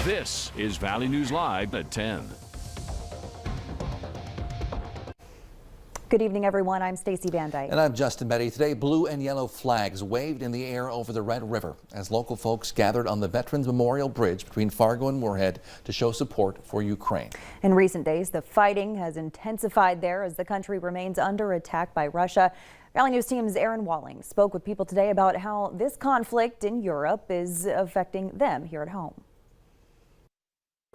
This is Valley News Live at 10. Good evening, everyone. I'm Stacey Van Dyke. And I'm Justin Betty. Today, blue and yellow flags waved in the air over the Red River as local folks gathered on the Veterans Memorial Bridge between Fargo and Moorhead to show support for Ukraine. In recent days, the fighting has intensified there as the country remains under attack by Russia. Valley News Team's Aaron Walling spoke with people today about how this conflict in Europe is affecting them here at home.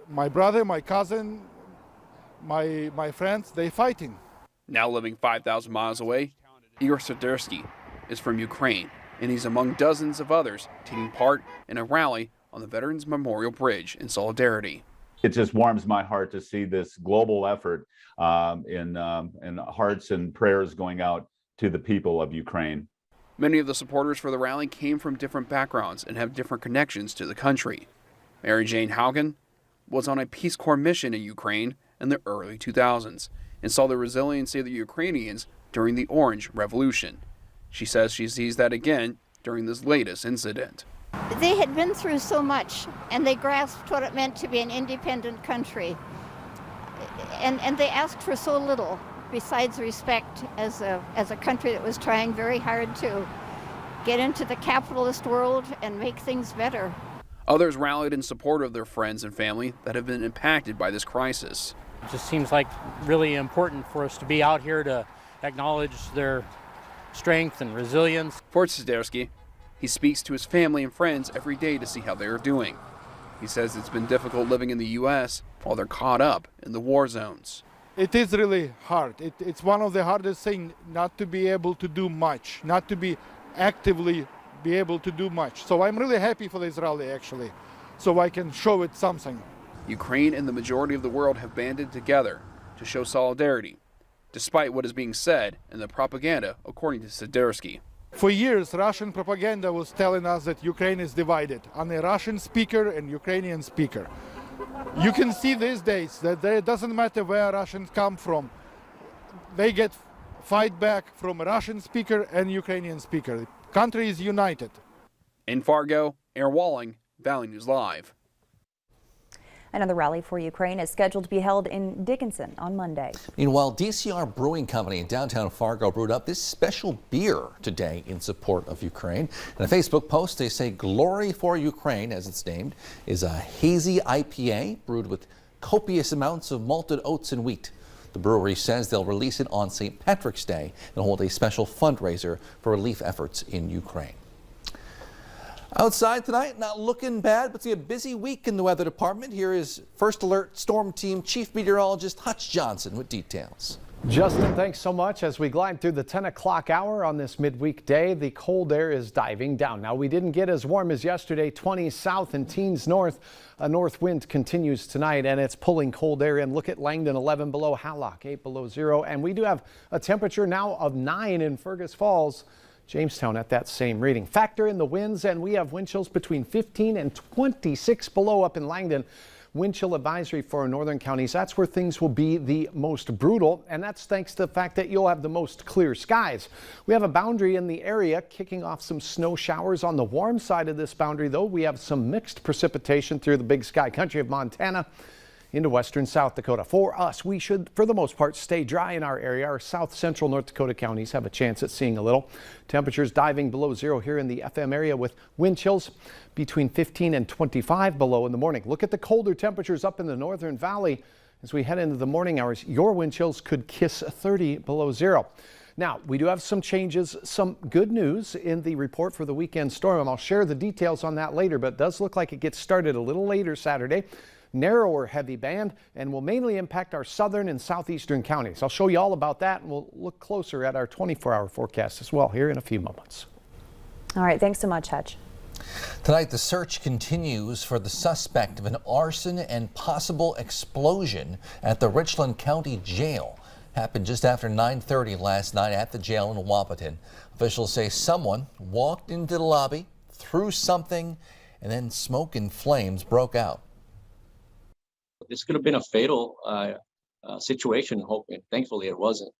My brother, my cousin, my friends, they fighting. Now living 5,000 miles away, Igor Sidersky is from Ukraine, and he's among dozens of others taking part in a rally on the Veterans Memorial Bridge in solidarity. It just warms my heart to see this global effort in hearts and prayers going out to the people of Ukraine. Many of the supporters for the rally came from different backgrounds and have different connections to the country. Mary Jane Haugen was on a Peace Corps mission in Ukraine in the early 2000s and saw the resiliency of the Ukrainians during the Orange Revolution. She says she sees that again during this latest incident. They had been through so much, and they grasped what it meant to be an independent country. And they asked for so little besides respect as a country that was trying very hard to get into the capitalist world and make things better. Others rallied in support of their friends and family that have been impacted by this crisis. It just seems like really important for us to be out here to acknowledge their strength and resilience. For Sidersky, he speaks to his family and friends every day to see how they are doing. He says it's been difficult living in the U.S. while they're caught up in the war zones. It is really hard. It's one of the hardest things not to be able to do much, not to be actively be able to do much. So I'm really happy for this rally actually, so I can show it something. Ukraine and the majority of the world have banded together to show solidarity, despite what is being said in the propaganda, according to Sidersky. For years, Russian propaganda was telling us that Ukraine is divided on a Russian speaker and Ukrainian speaker. You can see these days that it doesn't matter where Russians come from. They get fight back from a Russian speaker and Ukrainian speaker. The country is united. In Fargo, Aaron Walling, Valley News Live. Another rally for Ukraine is scheduled to be held in Dickinson on Monday. Meanwhile, DCR Brewing Company in downtown Fargo brewed up this special beer today in support of Ukraine. In a Facebook post, they say Glory for Ukraine, as it's named, is a hazy IPA brewed with copious amounts of malted oats and wheat. The brewery says they'll release it on St. Patrick's Day and hold a special fundraiser for relief efforts in Ukraine. Outside tonight, not looking bad, but see a busy week in the weather department. Here is First Alert Storm Team Chief Meteorologist Hutch Johnson with details. Justin, thanks so much. As we glide through the 10 o'clock hour on this midweek day, the cold air is diving down. Now, we didn't get as warm as yesterday, 20s south and teens north. A north wind continues tonight, and it's pulling cold air in. Look at Langdon, 11 below, Hallock, 8 below zero. And we do have a temperature now of 9 in Fergus Falls. Jamestown at that same reading. Factor in the winds, and we have wind chills between 15 and 26 below up in Langdon. Wind chill advisory for our northern counties. That's where things will be the most brutal, and that's thanks to the fact that you'll have the most clear skies. We have a boundary in the area kicking off some snow showers. On the warm side of this boundary, though, we have some mixed precipitation through the big sky country of Montana into western South Dakota. For us, we should, for the most part, stay dry in our area. Our south central North Dakota counties have a chance at seeing a little. Temperatures diving below zero here in the FM area with wind chills between 15 and 25 below in the morning. Look at the colder temperatures up in the Northern Valley. As we head into the morning hours, your wind chills could kiss 30 below zero. Now, we do have some changes, some good news in the report for the weekend storm, and I'll share the details on that later, but it does look like it gets started a little later Saturday. Narrower heavy band and will mainly impact our southern and southeastern counties. I'll show you all about that, and we'll look closer at our 24-hour forecast as well here in a few moments. All right, thanks so much, Hutch. Tonight, the search continues for the suspect of an arson and possible explosion at the Richland County Jail. Happened just after 9:30 last night at the jail in Wahpeton. Officials say someone walked into the lobby, threw something, and then smoke and flames broke out. This could have been a fatal situation, hoping. Thankfully, it wasn't.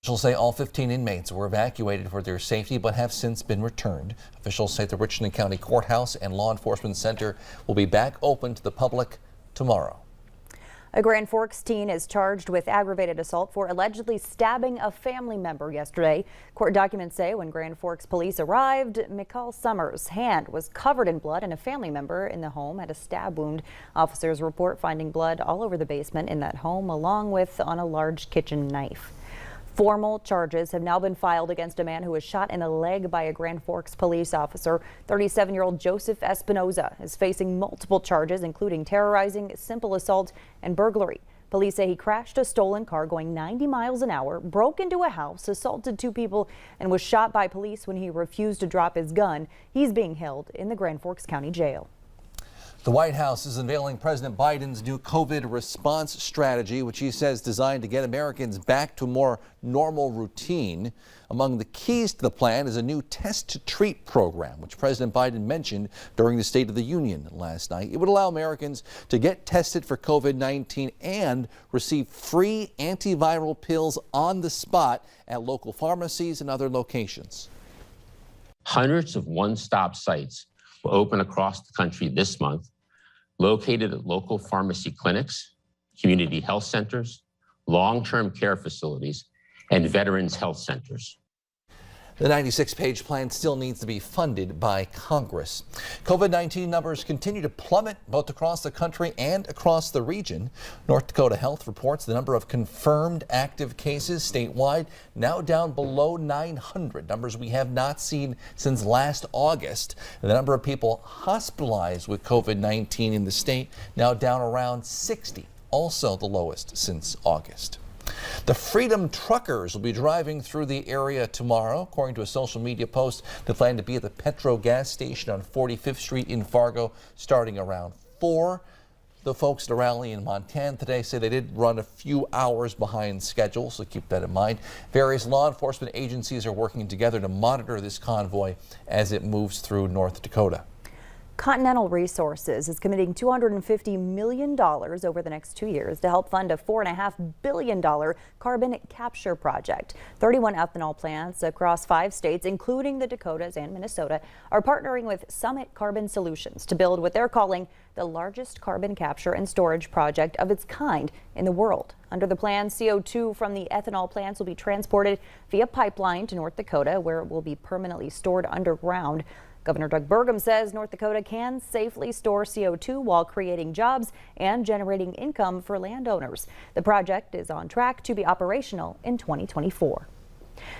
Officials say all 15 inmates were evacuated for their safety but have since been returned. Officials say the Richland County Courthouse and Law Enforcement Center will be back open to the public tomorrow. A Grand Forks teen is charged with aggravated assault for allegedly stabbing a family member yesterday. Court documents say when Grand Forks police arrived, McCall Summers' hand was covered in blood and a family member in the home had a stab wound. Officers report finding blood all over the basement in that home along with on a large kitchen knife. Formal charges have now been filed against a man who was shot in the leg by a Grand Forks police officer. 37-year-old Joseph Espinoza is facing multiple charges, including terrorizing, simple assault, and burglary. Police say he crashed a stolen car going 90 miles an hour, broke into a house, assaulted 2 people, and was shot by police when he refused to drop his gun. He's being held in the Grand Forks County Jail. The White House is unveiling President Biden's new COVID response strategy, which he says designed to get Americans back to a more normal routine. Among the keys to the plan is a new test to treat program, which President Biden mentioned during the State of the Union last night. It would allow Americans to get tested for COVID-19 and receive free antiviral pills on the spot at local pharmacies and other locations. Hundreds of one-stop sites will open across the country this month, located at local pharmacy clinics, community health centers, long-term care facilities, and veterans health centers. The 96-page plan still needs to be funded by Congress. COVID-19 numbers continue to plummet both across the country and across the region. North Dakota Health reports the number of confirmed active cases statewide now down below 900, numbers we have not seen since last August. And the number of people hospitalized with COVID-19 in the state now down around 60, also the lowest since August. The Freedom Truckers will be driving through the area tomorrow. According to a social media post, they plan to be at the Petro gas station on 45th Street in Fargo starting around 4. The folks at a rally in Montana today say they did run a few hours behind schedule, so keep that in mind. Various law enforcement agencies are working together to monitor this convoy as it moves through North Dakota. Continental Resources is committing $250 million over the next 2 years to help fund a $4.5 billion carbon capture project. 31 ethanol plants across 5 states, including the Dakotas and Minnesota, are partnering with Summit Carbon Solutions to build what they're calling the largest carbon capture and storage project of its kind in the world. Under the plan, CO2 from the ethanol plants will be transported via pipeline to North Dakota, where it will be permanently stored underground. Governor Doug Burgum says North Dakota can safely store CO2 while creating jobs and generating income for landowners. The project is on track to be operational in 2024.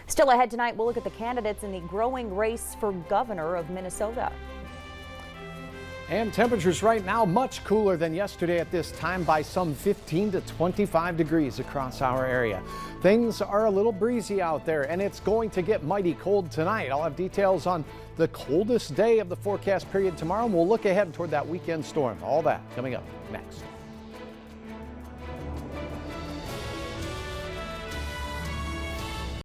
Still ahead tonight, we'll look at the candidates in the growing race for governor of Minnesota. And temperatures right now much cooler than yesterday at this time by some 15 to 25 degrees across our area. Things are a little breezy out there and it's going to get mighty cold tonight. I'll have details on the coldest day of the forecast period tomorrow, and we'll look ahead toward that weekend storm. All that coming up next.